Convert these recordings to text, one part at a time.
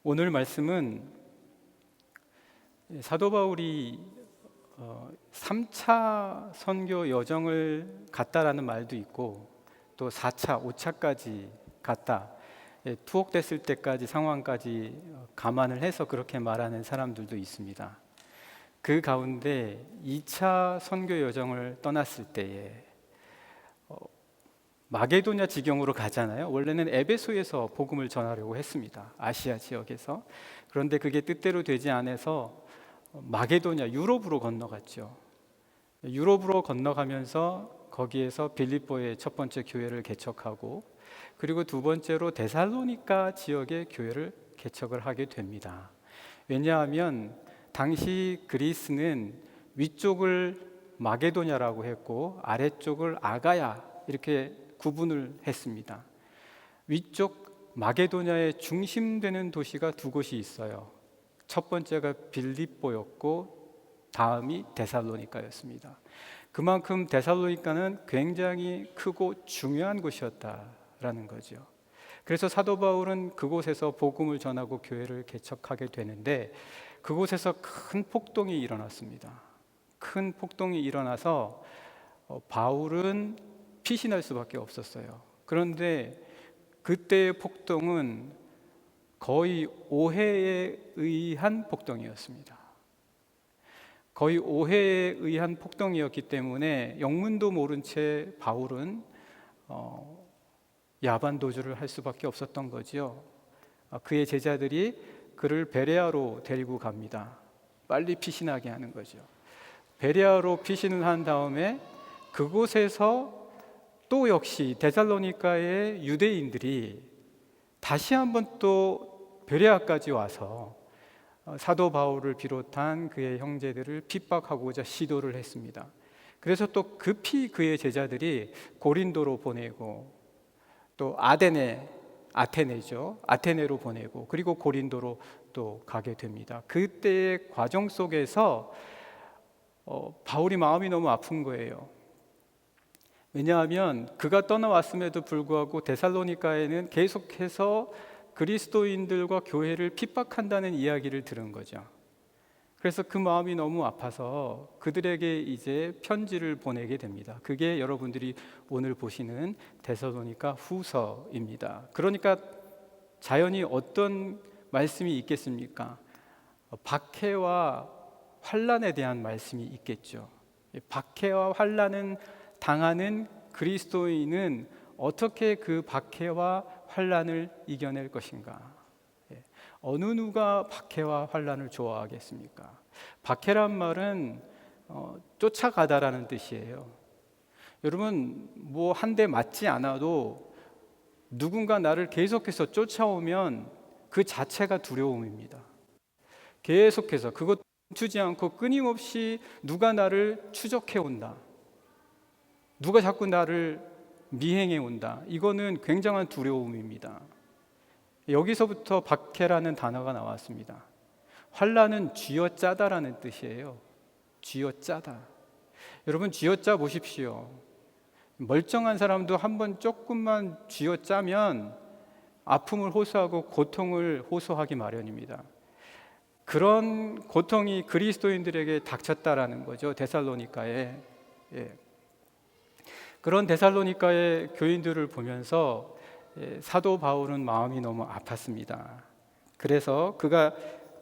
오늘 말씀은 사도 바울이 3차 선교 여정을 갔다라는 말도 있고 또 4차, 5차까지 갔다, 투옥됐을 때까지 상황까지 감안을 해서 그렇게 말하는 사람들도 있습니다. 그 가운데 2차 선교 여정을 떠났을 때에 마게도냐 지경으로 가잖아요. 원래는 에베소에서 복음을 전하려고 했습니다. 아시아 지역에서. 그런데 그게 뜻대로 되지 않아서 마게도냐, 유럽으로 건너갔죠. 유럽으로 건너가면서 거기에서 빌립보의 첫 번째 교회를 개척하고, 그리고 두 번째로 데살로니가 지역의 교회를 개척을 하게 됩니다. 왜냐하면 당시 그리스는 위쪽을 마게도냐라고 했고 아래쪽을 아가야 이렇게 구분을 했습니다. 위쪽 마게도냐의 중심되는 도시가 두 곳이 있어요. 첫 번째가 빌립보였고 다음이 데살로니가였습니다. 그만큼 데살로니가는 굉장히 크고 중요한 곳이었다라는 거죠. 그래서 사도 바울은 그곳에서 복음을 전하고 교회를 개척하게 되는데, 그곳에서 큰 폭동이 일어났습니다. 큰 폭동이 일어나서 바울은 피신할 수밖에 없었어요. 그런데 그때의 폭동은 거의 오해에 의한 폭동이었습니다. 거의 오해에 의한 폭동이었기 때문에 영문도 모른 채 바울은 야반 도주를 할 수밖에 없었던 거지요. 그의 제자들이 그를 베레아로 데리고 갑니다. 빨리 피신하게 하는 거죠. 베레아로 피신을 한 다음에 그곳에서 또 역시 데살로니가의 유대인들이 다시 한번 또 베레아까지 와서 사도 바울을 비롯한 그의 형제들을 핍박하고자 시도를 했습니다. 그래서 또 급히 그의 제자들이 고린도로 보내고 또 아테네로 보내고 그리고 고린도로 또 가게 됩니다. 그때의 과정 속에서 바울이 마음이 너무 아픈 거예요. 왜냐하면 그가 떠나왔음에도 불구하고 데살로니가에는 계속해서 그리스도인들과 교회를 핍박한다는 이야기를 들은 거죠. 그래서 그 마음이 너무 아파서 그들에게 이제 편지를 보내게 됩니다. 그게 여러분들이 오늘 보시는 데살로니가 후서입니다. 그러니까 자연히 어떤 말씀이 있겠습니까? 박해와 환난에 대한 말씀이 있겠죠. 박해와 환난은 당하는 그리스도인은 어떻게 그 박해와 환난을 이겨낼 것인가? 어느 누가 박해와 환난을 좋아하겠습니까? 박해란 말은 쫓아가다라는 뜻이에요. 여러분, 뭐 한 대 맞지 않아도 누군가 나를 계속해서 쫓아오면 그 자체가 두려움입니다. 계속해서 그것 멈추지 않고 끊임없이 누가 나를 추적해 온다. 누가 자꾸 나를 미행해 온다. 이거는 굉장한 두려움입니다. 여기서부터 박해라는 단어가 나왔습니다. 환난은 쥐어짜다라는 뜻이에요. 쥐어짜다. 여러분, 쥐어짜 보십시오. 멀쩡한 사람도 한번 조금만 쥐어짜면 아픔을 호소하고 고통을 호소하기 마련입니다. 그런 고통이 그리스도인들에게 닥쳤다라는 거죠. 데살로니가에. 그런 데살로니가의 교인들을 보면서 사도 바울은 마음이 너무 아팠습니다. 그래서 그가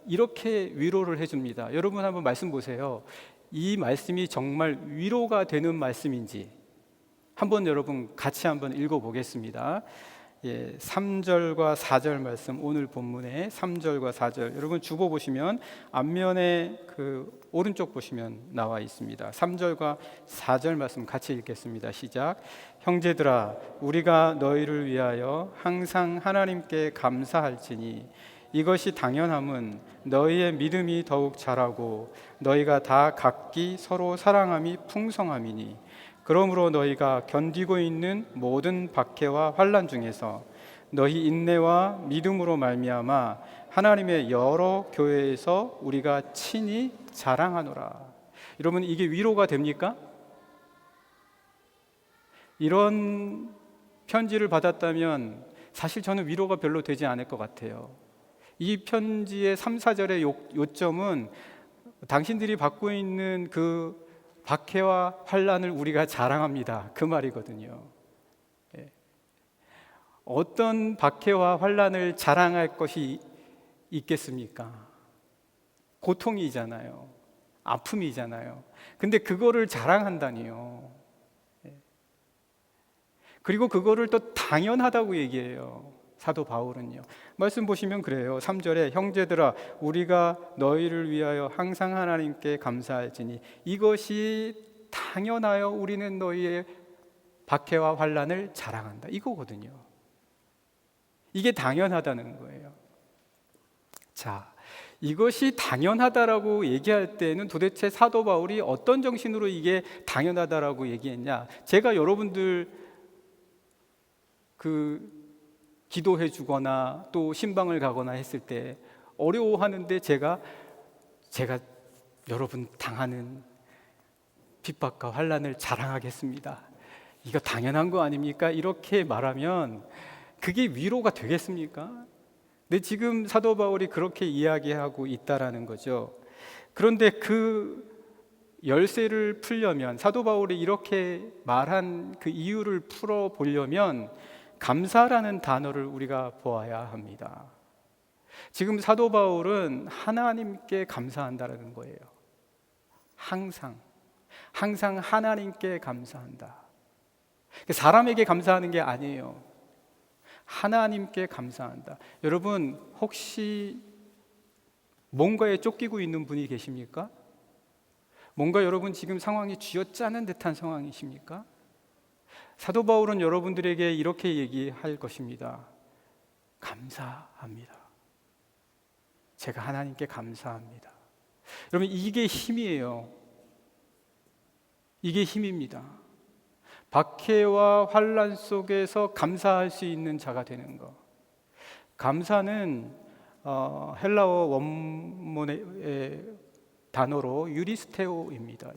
이렇게 위로를 해줍니다. 여러분 한번 말씀 보세요. 이 말씀이 정말 위로가 되는 말씀인지 한번 여러분 같이 한번 읽어보겠습니다. 3절과 4절 말씀, 오늘 본문의 3절과 4절 여러분 주보 보시면 앞면에 그 오른쪽 보시면 나와 있습니다. 3절과 4절 말씀 같이 읽겠습니다. 시작. 형제들아, 우리가 너희를 위하여 항상 하나님께 감사할지니 이것이 당연함은 너희의 믿음이 더욱 자라고 너희가 다 각기 서로 사랑함이 풍성함이니, 그러므로 너희가 견디고 있는 모든 박해와 환난 중에서 너희 인내와 믿음으로 말미암아 하나님의 여러 교회에서 우리가 친히 자랑하노라. 여러분, 이게 위로가 됩니까? 이런 편지를 받았다면 사실 저는 위로가 별로 되지 않을 것 같아요. 이 편지의 3, 4절의 요점은 당신들이 받고 있는 그 박해와 환난을 우리가 자랑합니다, 그 말이거든요. 예. 어떤 박해와 환난을 자랑할 것이 있겠습니까? 고통이잖아요. 아픔이잖아요. 근데 그거를 자랑한다니요. 예. 그리고 그거를 또 당연하다고 얘기해요, 사도 바울은요. 말씀 보시면 그래요. 3절에 형제들아 우리가 너희를 위하여 항상 하나님께 감사할지니 이것이 당연하여 우리는 너희의 박해와 환난을 자랑한다, 이거거든요. 이게 당연하다는 거예요. 자, 이것이 당연하다라고 얘기할 때는 도대체 사도 바울이 어떤 정신으로 이게 당연하다라고 얘기했냐? 제가 여러분들 기도해 주거나 또 신방을 가거나 했을 때 어려워하는데 제가 여러분 당하는 핍박과 환난을 자랑하겠습니다, 이거 당연한 거 아닙니까? 이렇게 말하면 그게 위로가 되겠습니까? 근데 지금 사도 바울이 그렇게 이야기하고 있다라는 거죠. 그런데 그 열쇠를 풀려면, 사도 바울이 이렇게 말한 그 이유를 풀어보려면 감사라는 단어를 우리가 보아야 합니다. 지금 사도 바울은 하나님께 감사한다라는 거예요. 항상 하나님께 감사한다. 사람에게 감사하는 게 아니에요. 하나님께 감사한다. 여러분 혹시 뭔가에 쫓기고 있는 분이 계십니까? 뭔가 여러분 지금 상황이 쥐어짜는 듯한 상황이십니까? 사도 바울은 여러분들에게 이렇게 얘기할 것입니다. 감사합니다. 제가 하나님께 감사합니다. 여러분 이게 힘이에요. 이게 힘입니다. 박해와 환난 속에서 감사할 수 있는 자가 되는 것. 감사는 헬라어 원문의 단어로 유리스테오입니다.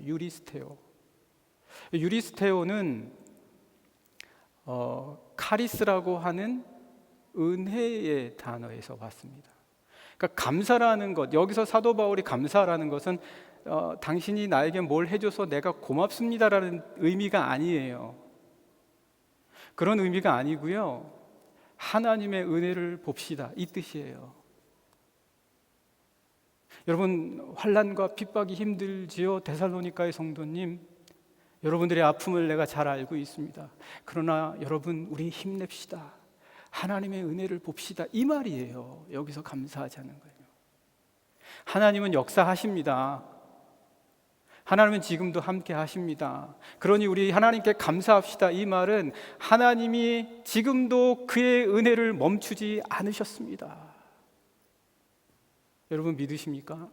유리스테오는 카리스라고 하는 은혜의 단어에서 왔습니다. 그러니까 감사라는 것, 여기서 사도 바울이 감사라는 것은 당신이 나에게 뭘 해줘서 내가 고맙습니다라는 의미가 아니에요. 그런 의미가 아니고요, 하나님의 은혜를 봅시다, 이 뜻이에요. 여러분 환난과 핍박이 힘들지요, 데살로니가의 성도님. 여러분들의 아픔을 내가 잘 알고 있습니다. 그러나 여러분 우리 힘냅시다, 하나님의 은혜를 봅시다, 이 말이에요. 여기서 감사하자는 거예요. 하나님은 역사하십니다. 하나님은 지금도 함께 하십니다. 그러니 우리 하나님께 감사합시다. 이 말은 하나님이 지금도 그의 은혜를 멈추지 않으셨습니다. 여러분 믿으십니까?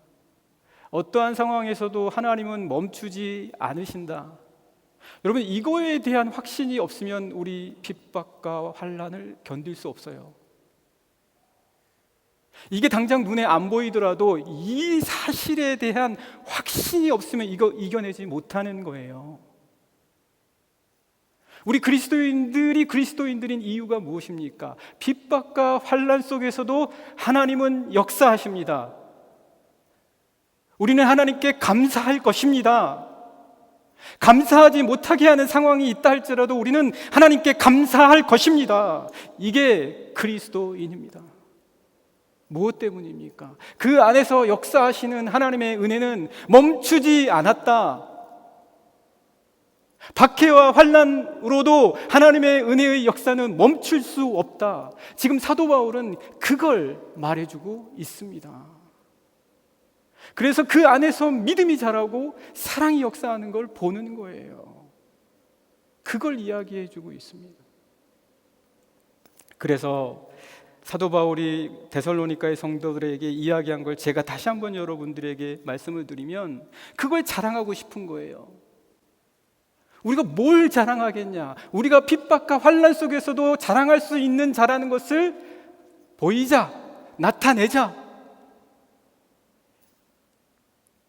어떠한 상황에서도 하나님은 멈추지 않으신다. 여러분 이거에 대한 확신이 없으면 우리 핍박과 환난을 견딜 수 없어요. 이게 당장 눈에 안 보이더라도 이 사실에 대한 확신이 없으면 이거 이겨내지 못하는 거예요. 우리 그리스도인들이 그리스도인들인 이유가 무엇입니까? 핍박과 환난 속에서도 하나님은 역사하십니다. 우리는 하나님께 감사할 것입니다. 감사하지 못하게 하는 상황이 있다 할지라도 우리는 하나님께 감사할 것입니다. 이게 그리스도인입니다. 무엇 때문입니까? 그 안에서 역사하시는 하나님의 은혜는 멈추지 않았다. 박해와 환난으로도 하나님의 은혜의 역사는 멈출 수 없다. 지금 사도 바울은 그걸 말해주고 있습니다. 그래서 그 안에서 믿음이 자라고 사랑이 역사하는 걸 보는 거예요. 그걸 이야기해주고 있습니다. 그래서 사도 바울이 데살로니가의 성도들에게 이야기한 걸 제가 다시 한번 여러분들에게 말씀을 드리면 그걸 자랑하고 싶은 거예요. 우리가 뭘 자랑하겠냐? 우리가 핍박과 환난 속에서도 자랑할 수 있는 자라는 것을 보이자, 나타내자.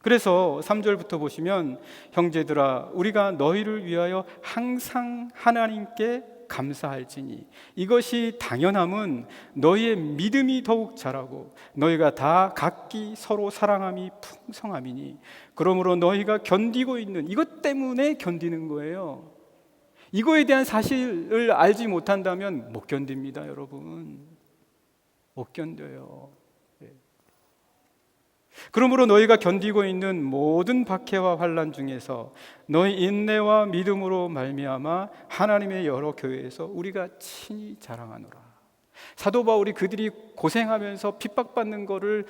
그래서 3절부터 보시면 형제들아 우리가 너희를 위하여 항상 하나님께 감사할지니 이것이 당연함은 너희의 믿음이 더욱 자라고 너희가 다 각기 서로 사랑함이 풍성함이니 그러므로 너희가 견디고 있는 이것 때문에 견디는 거예요. 이거에 대한 사실을 알지 못한다면 못 견딥니다, 여러분. 못 견뎌요. 그러므로 너희가 견디고 있는 모든 박해와 환난 중에서 너희 인내와 믿음으로 말미암아 하나님의 여러 교회에서 우리가 친히 자랑하노라. 사도 바울이 그들이 고생하면서 핍박받는 거를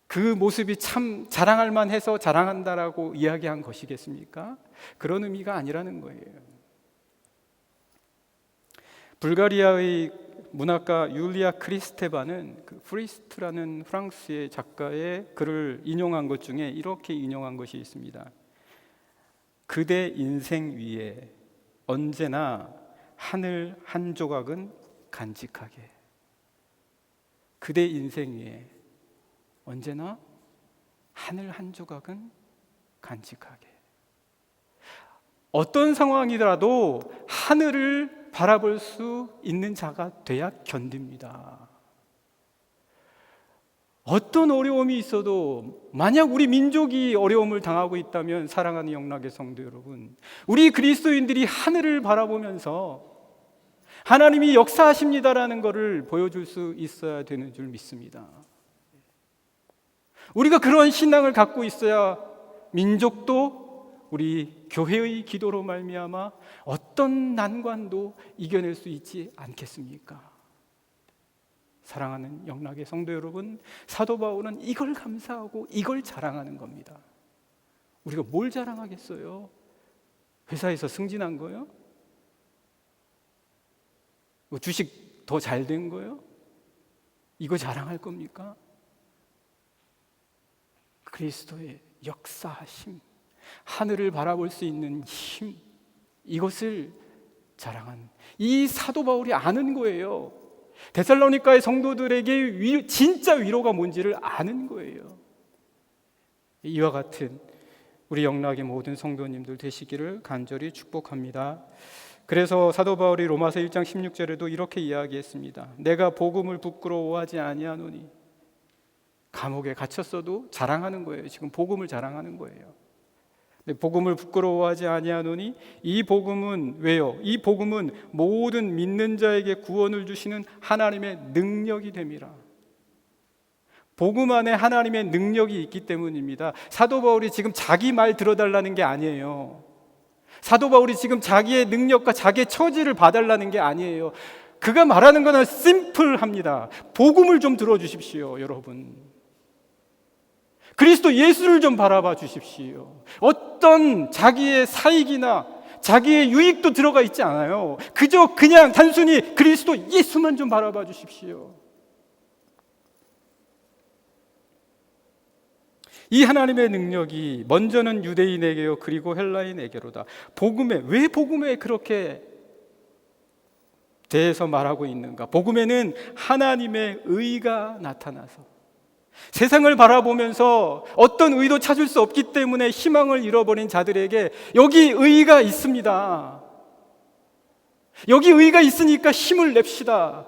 그 모습이 참 자랑할 만해서 자랑한다라고 이야기한 것이겠습니까? 그런 의미가 아니라는 거예요. 불가리아의 문학가 율리아 크리스테바는 그 프리스트라는 프랑스의 작가의 글을 인용한 것 중에 이렇게 인용한 것이 있습니다. 그대 인생 위에 언제나 하늘 한 조각은 간직하게. 그대 인생 위에 언제나 하늘 한 조각은 간직하게. 어떤 상황이더라도 하늘을 바라볼 수 있는 자가 돼야 견딥니다. 어떤 어려움이 있어도 만약 우리 민족이 어려움을 당하고 있다면 사랑하는 영락의 성도 여러분, 우리 그리스도인들이 하늘을 바라보면서 하나님이 역사하십니다라는 것을 보여줄 수 있어야 되는 줄 믿습니다. 우리가 그런 신앙을 갖고 있어야 민족도 우리 교회의 기도로 말미암아 어떤 난관도 이겨낼 수 있지 않겠습니까? 사랑하는 영락의 성도 여러분, 사도 바울은 이걸 감사하고 이걸 자랑하는 겁니다. 우리가 뭘 자랑하겠어요? 회사에서 승진한 거요? 주식 더 잘 된 거요? 이거 자랑할 겁니까? 그리스도의 역사하심, 하늘을 바라볼 수 있는 힘, 이것을 자랑한 이 사도 바울이 아는 거예요. 데살로니가의 성도들에게 진짜 위로가 뭔지를 아는 거예요. 이와 같은 우리 영락의 모든 성도님들 되시기를 간절히 축복합니다. 그래서 사도 바울이 로마서 1장 16절에도 이렇게 이야기했습니다. 내가 복음을 부끄러워하지 아니하노니. 감옥에 갇혔어도 자랑하는 거예요. 지금 복음을 자랑하는 거예요. 복음을 부끄러워하지 아니하노니 이 복음은 왜요? 이 복음은 모든 믿는 자에게 구원을 주시는 하나님의 능력이 됨이라. 복음 안에 하나님의 능력이 있기 때문입니다. 사도 바울이 지금 자기 말 들어달라는 게 아니에요. 사도 바울이 지금 자기의 능력과 자기의 처지를 봐달라는 게 아니에요. 그가 말하는 것은 심플합니다. 복음을 좀 들어주십시오, 여러분. 그리스도 예수를 좀 바라봐 주십시오. 어떤 자기의 사익이나 자기의 유익도 들어가 있지 않아요. 그저 그냥 단순히 그리스도 예수만 좀 바라봐 주십시오. 이 하나님의 능력이 먼저는 유대인에게요 그리고 헬라인에게로다. 왜 복음에 그렇게 대해서 말하고 있는가? 복음에는 하나님의 의가 나타나서 세상을 바라보면서 어떤 의도 찾을 수 없기 때문에 희망을 잃어버린 자들에게 여기 의가 있습니다. 여기 의가 있으니까 힘을 냅시다.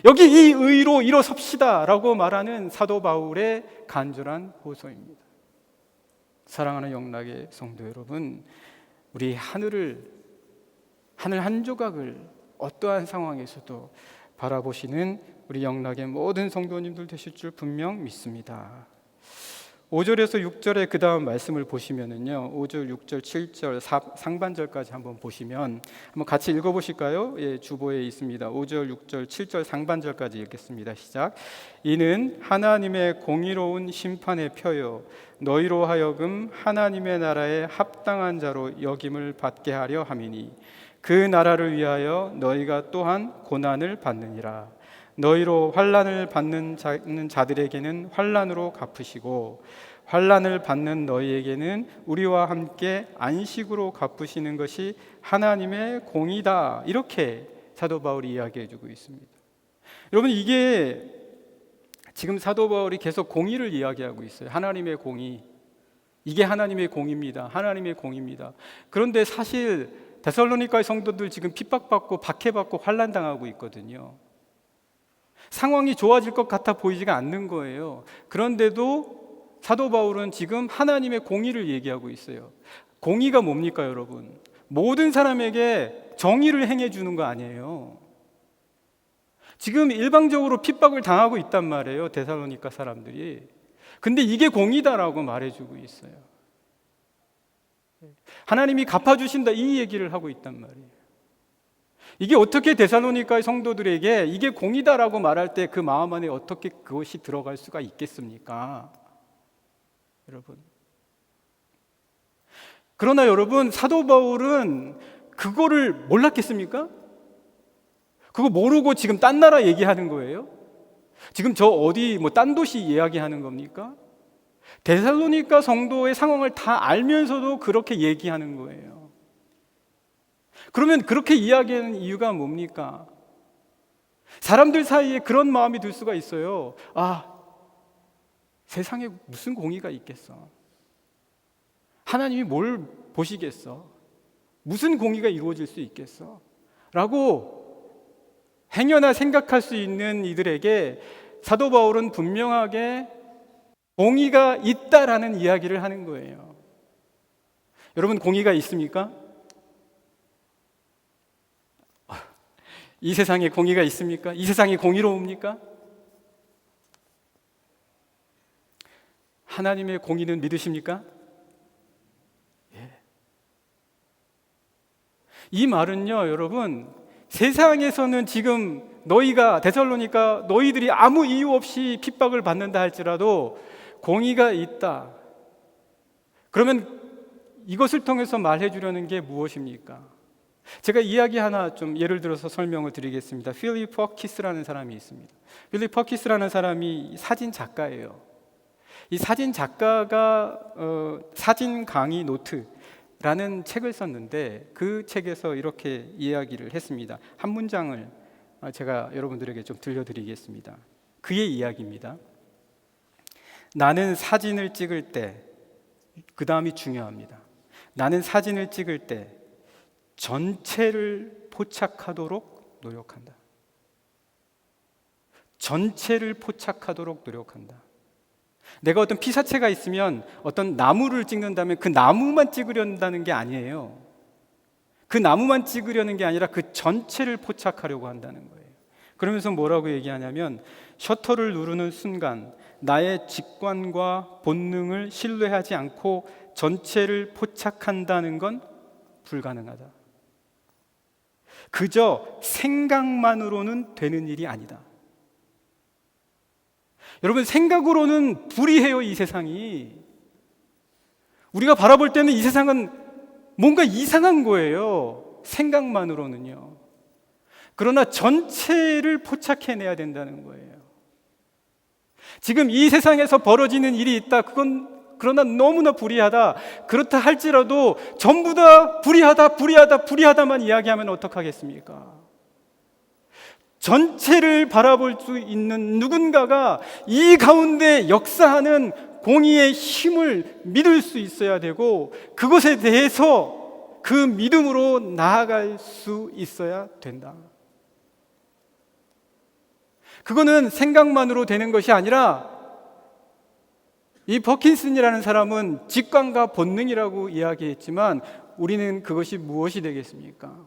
여기 이 의로 일어섭시다 라고 말하는 사도 바울의 간절한 호소입니다. 사랑하는 영락의 성도 여러분, 우리 하늘 한 조각을 어떠한 상황에서도 바라보시는 우리 영락의 모든 성도님들 되실 줄 분명 믿습니다. 5절에서 6절의 그 다음 말씀을 보시면은요, 5절, 6절, 7절 상반절까지 한번 보시면 한번 같이 읽어보실까요? 예, 주보에 있습니다. 5절, 6절, 7절 상반절까지 읽겠습니다. 시작. 이는 하나님의 공의로운 심판의 표요 너희로 하여금 하나님의 나라에 합당한 자로 여김을 받게 하려 함이니 그 나라를 위하여 너희가 또한 고난을 받느니라. 너희로 환난을 받는 자들에게는 환난으로 갚으시고 환난을 받는 너희에게는 우리와 함께 안식으로 갚으시는 것이 하나님의 공의다. 이렇게 사도 바울이 이야기해주고 있습니다. 여러분, 이게 지금 사도 바울이 계속 공의를 이야기하고 있어요. 하나님의 공의. 이게 하나님의 공의입니다. 하나님의 공의입니다. 그런데 사실 데살로니가의 성도들 지금 핍박받고 박해받고 환난당하고 있거든요. 상황이 좋아질 것 같아 보이지가 않는 거예요. 그런데도 사도 바울은 지금 하나님의 공의를 얘기하고 있어요. 공의가 뭡니까, 여러분? 모든 사람에게 정의를 행해 주는 거 아니에요. 지금 일방적으로 핍박을 당하고 있단 말이에요, 데살로니가 사람들이. 근데 이게 공의다라고 말해주고 있어요. 하나님이 갚아주신다, 이 얘기를 하고 있단 말이에요. 이게 어떻게 데살로니가의 성도들에게 이게 공의다라고 말할 때 그 마음 안에 어떻게 그것이 들어갈 수가 있겠습니까? 여러분. 그러나 여러분, 사도 바울은 그거를 몰랐겠습니까? 그거 모르고 지금 딴 나라 얘기하는 거예요? 지금 저 어디 딴 도시 이야기하는 겁니까? 데살로니가 성도의 상황을 다 알면서도 그렇게 얘기하는 거예요. 그러면 그렇게 이야기하는 이유가 뭡니까? 사람들 사이에 그런 마음이 들 수가 있어요. 세상에 무슨 공의가 있겠어? 하나님이 뭘 보시겠어? 무슨 공의가 이루어질 수 있겠어? 라고 행여나 생각할 수 있는 이들에게 사도 바울은 분명하게 공의가 있다라는 이야기를 하는 거예요. 여러분, 공의가 있습니까? 이 세상에 공의가 있습니까? 이 세상이 공의로웁니까? 하나님의 공의는 믿으십니까? 예. 이 말은요, 여러분, 세상에서는 지금 너희가 데살로니가 너희들이 아무 이유 없이 핍박을 받는다 할지라도 공의가 있다. 그러면 이것을 통해서 말해 주려는 게 무엇입니까? 제가 이야기 하나 좀 예를 들어서 설명을 드리겠습니다. 필립 퍼키스라는 사람이 있습니다. 필립 퍼키스라는 사람이 사진 작가예요. 이 사진 작가가 사진 강의 노트라는 책을 썼는데 그 책에서 이렇게 이야기를 했습니다. 한 문장을 제가 여러분들에게 좀 들려드리겠습니다. 그의 이야기입니다. 나는 사진을 찍을 때, 그 다음이 중요합니다. 나는 사진을 찍을 때 전체를 포착하도록 노력한다. 전체를 포착하도록 노력한다. 내가 어떤 피사체가 있으면 어떤 나무를 찍는다면 그 나무만 찍으려는 게 아니에요. 그 나무만 찍으려는 게 아니라 그 전체를 포착하려고 한다는 거예요. 그러면서 뭐라고 얘기하냐면 셔터를 누르는 순간 나의 직관과 본능을 신뢰하지 않고 전체를 포착한다는 건 불가능하다. 그저 생각만으로는 되는 일이 아니다. 여러분, 생각으로는 불이해요, 이 세상이. 우리가 바라볼 때는 이 세상은 뭔가 이상한 거예요. 생각만으로는요. 그러나 전체를 포착해내야 된다는 거예요. 지금 이 세상에서 벌어지는 일이 있다. 그러나 너무나 불의하다. 그렇다 할지라도 전부 다 불의하다만 이야기하면 어떡하겠습니까? 전체를 바라볼 수 있는 누군가가 이 가운데 역사하는 공의의 힘을 믿을 수 있어야 되고 그것에 대해서 그 믿음으로 나아갈 수 있어야 된다. 그거는 생각만으로 되는 것이 아니라 이 버킨슨이라는 사람은 직관과 본능이라고 이야기했지만 우리는 그것이 무엇이 되겠습니까?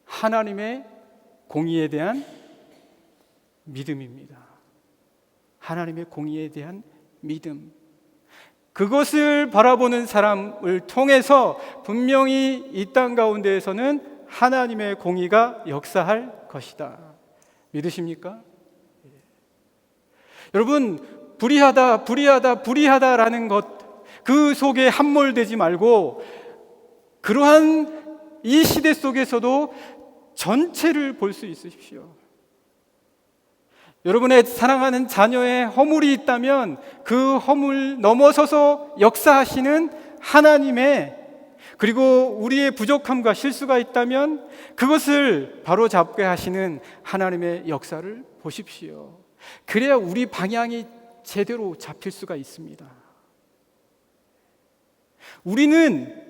하나님의 공의에 대한 믿음입니다. 하나님의 공의에 대한 믿음. 그것을 바라보는 사람을 통해서 분명히 이 땅 가운데에서는 하나님의 공의가 역사할 것이다. 믿으십니까? 여러분, 불의하다라는 것, 그 속에 함몰되지 말고 그러한 이 시대 속에서도 전체를 볼 수 있으십시오. 여러분의 사랑하는 자녀의 허물이 있다면 그 허물 넘어서서 역사하시는 하나님의, 그리고 우리의 부족함과 실수가 있다면 그것을 바로잡게 하시는 하나님의 역사를 보십시오. 그래야 우리 방향이 제대로 잡힐 수가 있습니다. 우리는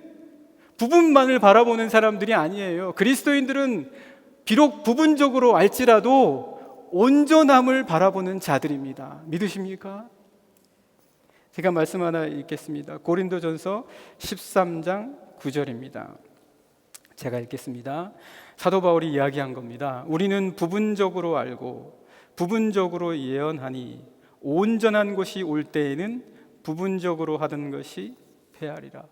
부분만을 바라보는 사람들이 아니에요. 그리스도인들은 비록 부분적으로 알지라도 온전함을 바라보는 자들입니다. 믿으십니까? 제가 말씀 하나 읽겠습니다. 고린도전서 13장 9절입니다. 제가 읽겠습니다. 사도 바울이 이야기한 겁니다. 우리는 부분적으로 알고 부분적으로 예언하니 온전한 것이 올 때에는 부분적으로 하던 것이 패하리라.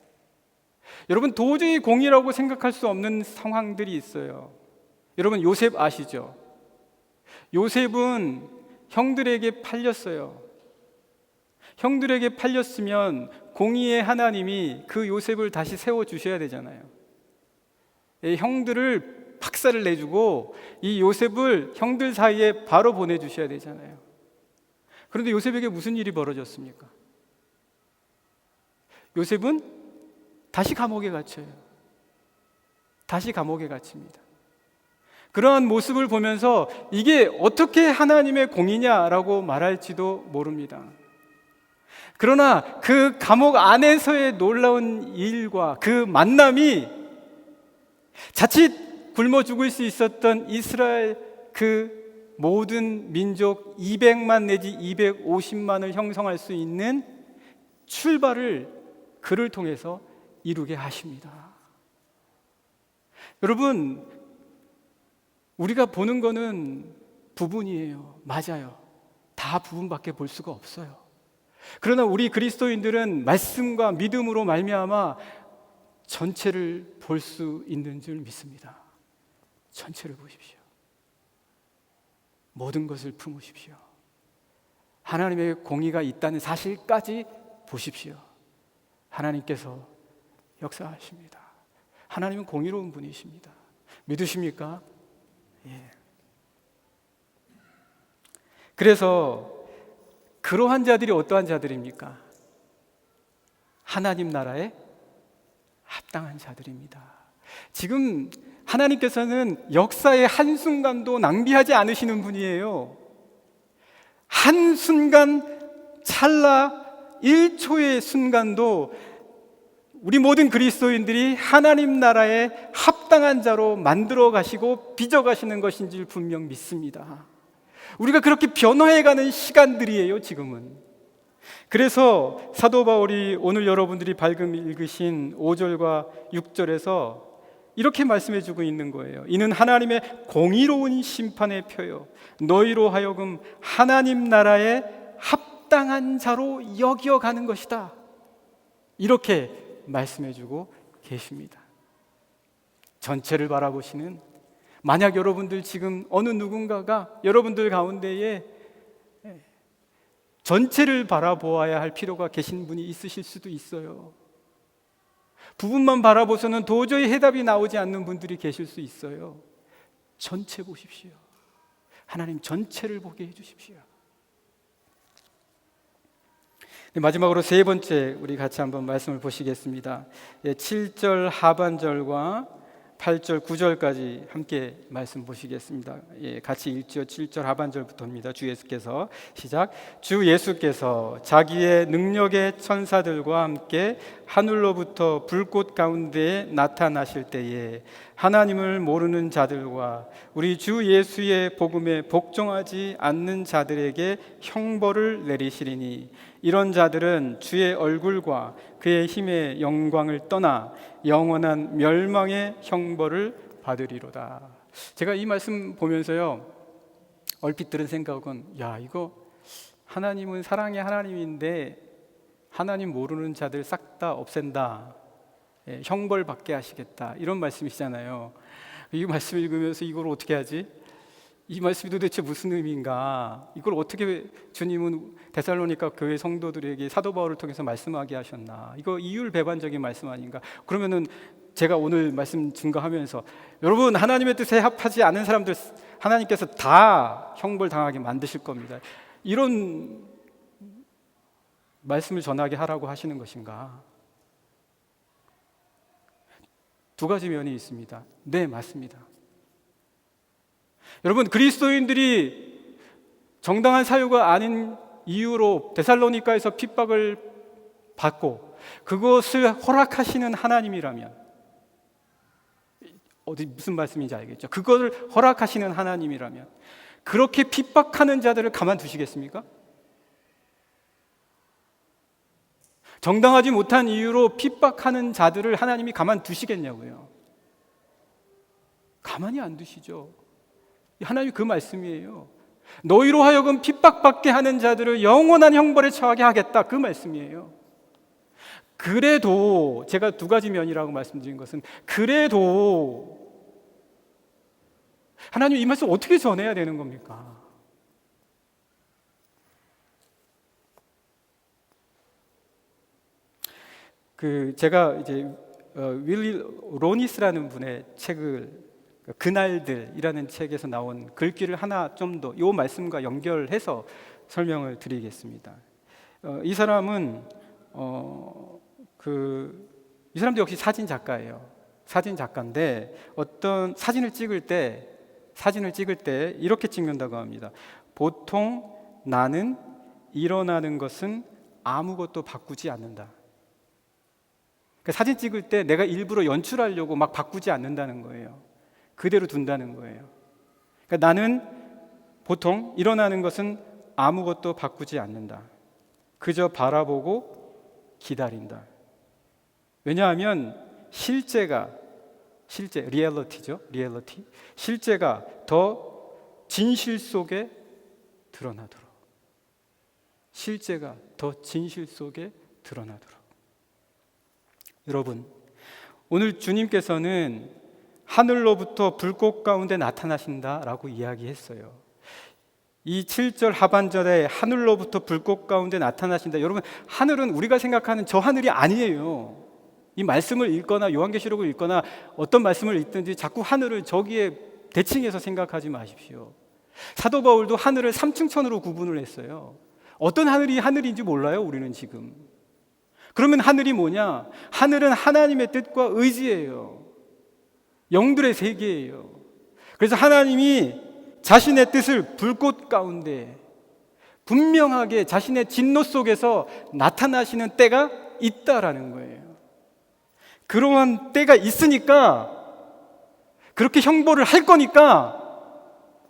여러분, 도저히 공의라고 생각할 수 없는 상황들이 있어요. 여러분, 요셉 아시죠? 요셉은 형들에게 팔렸어요. 형들에게 팔렸으면 공의의 하나님이 그 요셉을 다시 세워주셔야 되잖아요. 형들을 박살을 내주고 이 요셉을 형들 사이에 바로 보내주셔야 되잖아요. 그런데 요셉에게 무슨 일이 벌어졌습니까? 요셉은 다시 감옥에 갇혀요. 다시 감옥에 갇힙니다. 그러한 모습을 보면서 이게 어떻게 하나님의 공이냐라고 말할지도 모릅니다. 그러나 그 감옥 안에서의 놀라운 일과 그 만남이 자칫 굶어 죽을 수 있었던 이스라엘 그 모든 민족 200만 내지 250만을 형성할 수 있는 출발을 그를 통해서 이루게 하십니다. 여러분, 우리가 보는 거는 부분이에요. 맞아요. 다 부분밖에 볼 수가 없어요. 그러나 우리 그리스도인들은 말씀과 믿음으로 말미암아 전체를 볼 수 있는 줄 믿습니다. 전체를 보십시오. 모든 것을 품으십시오. 하나님의 공의가 있다는 사실까지 보십시오. 하나님께서 역사하십니다. 하나님은 공의로운 분이십니다. 믿으십니까? 예. 그래서 그러한 자들이 어떠한 자들입니까? 하나님 나라에 합당한 자들입니다. 지금 하나님께서는 역사의 한순간도 낭비하지 않으시는 분이에요. 한순간, 찰나 1초의 순간도 우리 모든 그리스도인들이 하나님 나라에 합당한 자로 만들어 가시고 빚어 가시는 것인 줄 분명 믿습니다. 우리가 그렇게 변화해가는 시간들이에요, 지금은. 그래서 사도 바울이 오늘 여러분들이 밝음 읽으신 5절과 6절에서 이렇게 말씀해 주고 있는 거예요. 이는 하나님의 공의로운 심판의 표요 너희로 하여금 하나님 나라에 합당한 자로 여겨가는 것이다. 이렇게 말씀해 주고 계십니다. 전체를 바라보시는, 만약 여러분들 지금 어느 누군가가 여러분들 가운데에 전체를 바라보아야 할 필요가 계신 분이 있으실 수도 있어요. 부분만 바라보서는 도저히 해답이 나오지 않는 분들이 계실 수 있어요. 전체 보십시오. 하나님 전체를 보게 해주십시오. 마지막으로 세 번째 우리 같이 한번 말씀을 보시겠습니다. 7절 하반절과 8절 9절까지 함께 말씀 보시겠습니다. 같이 읽죠. 7절 하반절부터입니다. 주 예수께서 시작. 주 예수께서 자기의 능력의 천사들과 함께 하늘로부터 불꽃 가운데에 나타나실 때에 하나님을 모르는 자들과 우리 주 예수의 복음에 복종하지 않는 자들에게 형벌을 내리시리니 이런 자들은 주의 얼굴과 그의 힘의 영광을 떠나 영원한 멸망의 형벌을 받으리로다. 제가 이 말씀 보면서요, 얼핏 들은 생각은, 야, 이거 하나님은 사랑의 하나님인데 하나님 모르는 자들 싹 다 없앤다, 형벌 받게 하시겠다, 이런 말씀이시잖아요. 이 말씀 읽으면서 이걸 어떻게 하지? 이 말씀이 도대체 무슨 의미인가? 이걸 어떻게 주님은 데살로니가 교회 성도들에게 사도 바울을 통해서 말씀하게 하셨나? 이거 이율배반적인 말씀 아닌가? 그러면은 제가 오늘 말씀 증거하면서 여러분, 하나님의 뜻에 합하지 않은 사람들 하나님께서 다 형벌 당하게 만드실 겁니다, 이런 말씀을 전하게 하라고 하시는 것인가? 두 가지 면이 있습니다. 네, 맞습니다. 여러분, 그리스도인들이 정당한 사유가 아닌 이유로 데살로니가에서 핍박을 받고 그것을 허락하시는 하나님이라면, 어디 무슨 말씀인지 알겠죠? 그거를 허락하시는 하나님이라면 그렇게 핍박하는 자들을 가만두시겠습니까? 정당하지 못한 이유로 핍박하는 자들을 하나님이 가만두시겠냐고요. 가만히 안 두시죠. 하나님 그 말씀이에요. 너희로 하여금 핍박받게 하는 자들을 영원한 형벌에 처하게 하겠다, 그 말씀이에요. 그래도 제가 두 가지 면이라고 말씀드린 것은, 그래도 하나님 이 말씀 어떻게 전해야 되는 겁니까? 제가 이제 윌리 로니스라는 분의 책을, 그날들이라는 책에서 나온 글귀를 하나 좀 더 이 말씀과 연결해서 설명을 드리겠습니다. 이 사람은 이 사람도 역시 사진 작가예요. 사진 작가인데 어떤 사진을 찍을 때 이렇게 찍는다고 합니다. 보통 나는 일어나는 것은 아무것도 바꾸지 않는다. 그러니까 사진 찍을 때 내가 일부러 연출하려고 막 바꾸지 않는다는 거예요. 그대로 둔다는 거예요. 그러니까 나는 보통 일어나는 것은 아무것도 바꾸지 않는다. 그저 바라보고 기다린다. 왜냐하면 리얼리티죠. 실제가 더 진실 속에 드러나도록. 여러분, 오늘 주님께서는 하늘로부터 불꽃 가운데 나타나신다라고 이야기했어요. 이 7절 하반절에 하늘로부터 불꽃 가운데 나타나신다. 여러분, 하늘은 우리가 생각하는 저 하늘이 아니에요. 이 말씀을 읽거나 요한계시록을 읽거나 어떤 말씀을 읽든지 자꾸 하늘을 저기에 대칭해서 생각하지 마십시오. 사도 바울도 하늘을 삼층천으로 구분을 했어요. 어떤 하늘이 하늘인지 몰라요, 우리는 지금. 그러면 하늘이 뭐냐? 하늘은 하나님의 뜻과 의지예요. 영들의 세계예요. 그래서 하나님이 자신의 뜻을 불꽃 가운데 분명하게 자신의 진노 속에서 나타나시는 때가 있다라는 거예요. 그러한 때가 있으니까, 그렇게 형벌을 할 거니까,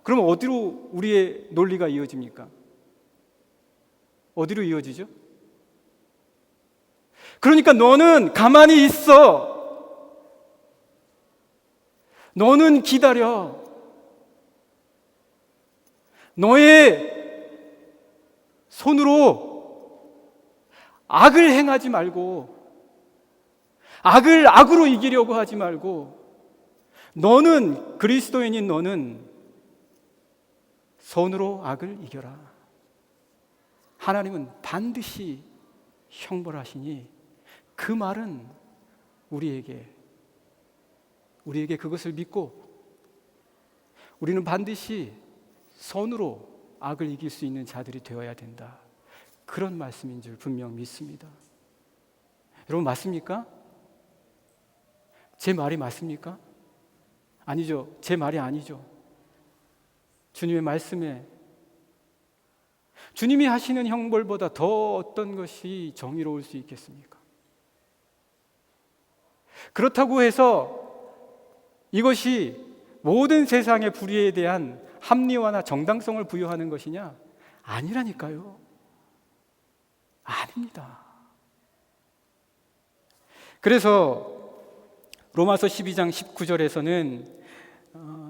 그럼 어디로 우리의 논리가 이어집니까? 어디로 이어지죠? 그러니까 너는 가만히 있어. 너는 기다려. 너의 손으로 악을 행하지 말고, 악을 악으로 이기려고 하지 말고, 너는, 그리스도인인 너는 손으로 악을 이겨라. 하나님은 반드시 형벌하시니, 그 말은 우리에게 그것을 믿고 우리는 반드시 손으로 악을 이길 수 있는 자들이 되어야 된다. 그런 말씀인 줄 분명 믿습니다. 여러분, 맞습니까? 제 말이 맞습니까? 아니죠. 제 말이 아니죠. 주님의 말씀에, 주님이 하시는 형벌보다 더 어떤 것이 정의로울 수 있겠습니까? 그렇다고 해서 이것이 모든 세상의 불의에 대한 합리화나 정당성을 부여하는 것이냐? 아니라니까요. 아닙니다. 그래서 로마서 12장 19절에서는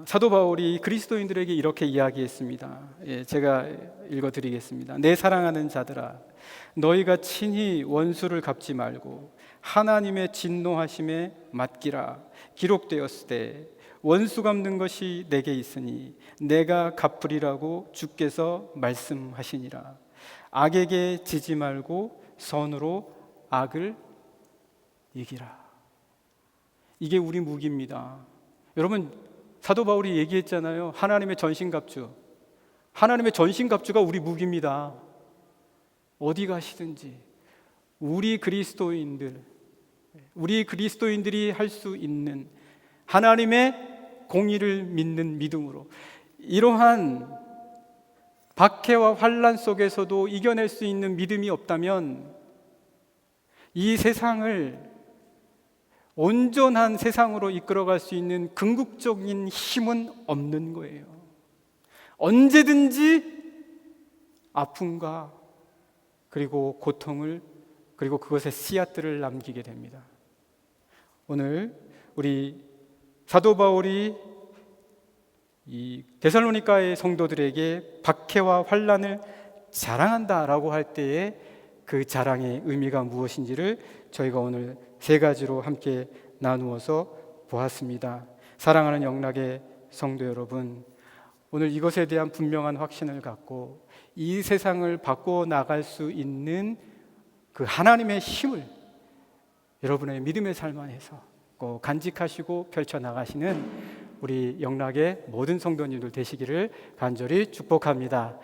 사도 바울이 그리스도인들에게 이렇게 이야기했습니다. 제가 읽어드리겠습니다. 내 사랑하는 자들아, 너희가 친히 원수를 갚지 말고 하나님의 진노하심에 맡기라. 기록되었으되 원수 갚는 것이 내게 있으니 내가 갚으리라고 주께서 말씀하시니라. 악에게 지지 말고 선으로 악을 이기라. 이게 우리 무기입니다. 여러분, 사도 바울이 얘기했잖아요. 하나님의 전신갑주. 하나님의 전신갑주가 우리 무기입니다. 어디 가시든지 우리 그리스도인들이 할 수 있는 하나님의 공의를 믿는 믿음으로 이러한 박해와 환난 속에서도 이겨낼 수 있는 믿음이 없다면 이 세상을 온전한 세상으로 이끌어갈 수 있는 궁극적인 힘은 없는 거예요. 언제든지 아픔과 그리고 고통을 그리고 그것의 씨앗들을 남기게 됩니다. 오늘 우리 사도 바울이 이 데살로니가의 성도들에게 박해와 환난을 자랑한다라고 할 때에 그 자랑의 의미가 무엇인지를 저희가 오늘 세 가지로 함께 나누어서 보았습니다. 사랑하는 영락의 성도 여러분, 오늘 이것에 대한 분명한 확신을 갖고 이 세상을 바꿔 나갈 수 있는 그 하나님의 힘을 여러분의 믿음의 삶 안에서 꼭 간직하시고 펼쳐나가시는 우리 영락의 모든 성도님들 되시기를 간절히 축복합니다.